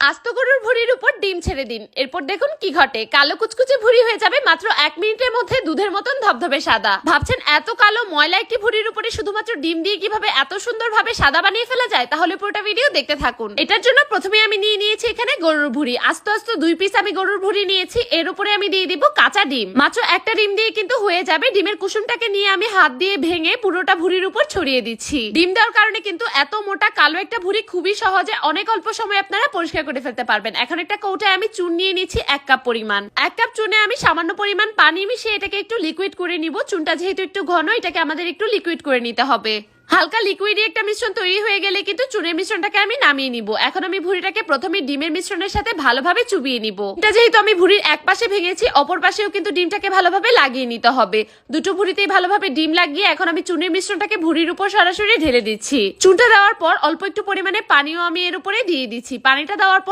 আস্ত গরুর ভুঁড়ির উপর ডিম ছেড়ে দিন, এরপর দেখুন কি ঘটে। কালো কুচকুচে ভুঁড়ি হয়ে যাবে মাত্র 1 মিনিটের মধ্যে দুধের মতন ধবধবে সাদা। ভাবছেন এত কালো ময়লা একটি ভুঁড়ির উপরে শুধুমাত্র ডিম দিয়ে কিভাবে এত সুন্দরভাবে সাদা বানিয়ে ফেলা যায়? তাহলে পুরোটা ভিডিও দেখতে থাকুন। এটার জন্য প্রথমে আমি নিয়ে নিয়েছি এখানে গরুর ভুঁড়ি। আস্ত 2 পিস আমি গরুর ভুঁড়ি নিয়েছি। এর উপরে আমি দিয়ে দিব কাঁচা ডিম। মাত্র একটা ডিম দিয়ে কিন্তু হয়ে যাবে। ডিমের কুসুমটাকে নিয়ে আমি হাত দিয়ে ভেঙে পুরোটা ভুঁড়ির উপর ছড়িয়ে দিচ্ছি। ডিম দেওয়ার কারণে কিন্তু এত মোটা কালো একটা ভুঁড়ি খুবই সহজে অনেক অল্প সময় আপনারা পরিষ্কার করে ফেলতে পারবেন। এখন একটা কৌটায় আমি চুন নিয়ে নিচ্ছি 1 কাপ পরিমাণ। 1 কাপ চুনে আমি সামান্য পরিমাণ পানি মিশিয়ে এটাকে একটু লিকুইড করে নিব। চুনটা যেহেতু একটু ঘন, এটাকে আমাদের একটু লিকুইড করে নিতে হবে। হালকা লিকুইডি একটা মিশ্রণ তৈরি হয়ে গেলে কিন্তু চুনের মিশ্রণটাকে আমি নামিয়ে নিব। এখন আমি ভুঁড়িটাকে প্রথমে ডিমের মিশ্রণের সাথে ভালোভাবে চুবিয়ে নিব। এটা যেহেতু আমি ভুঁড়ির এক পাশে ভেঙেছি, অপর পাশেও কিন্তু ডিমটাকে ভালোভাবে লাগিয়ে নিতে হবে। দুটো ভুঁড়িতেই ভালোভাবে ডিম লাগিয়ে এখন আমি চুনের মিশ্রণটাকে ভুঁড়ির উপর সরাসরি ঢেলে দিচ্ছি। চুনটা দেওয়ার পর অল্প একটু পরিমাণে পানিও আমি এর উপরে দিয়ে দিচ্ছি। পানিটা দেওয়ার পর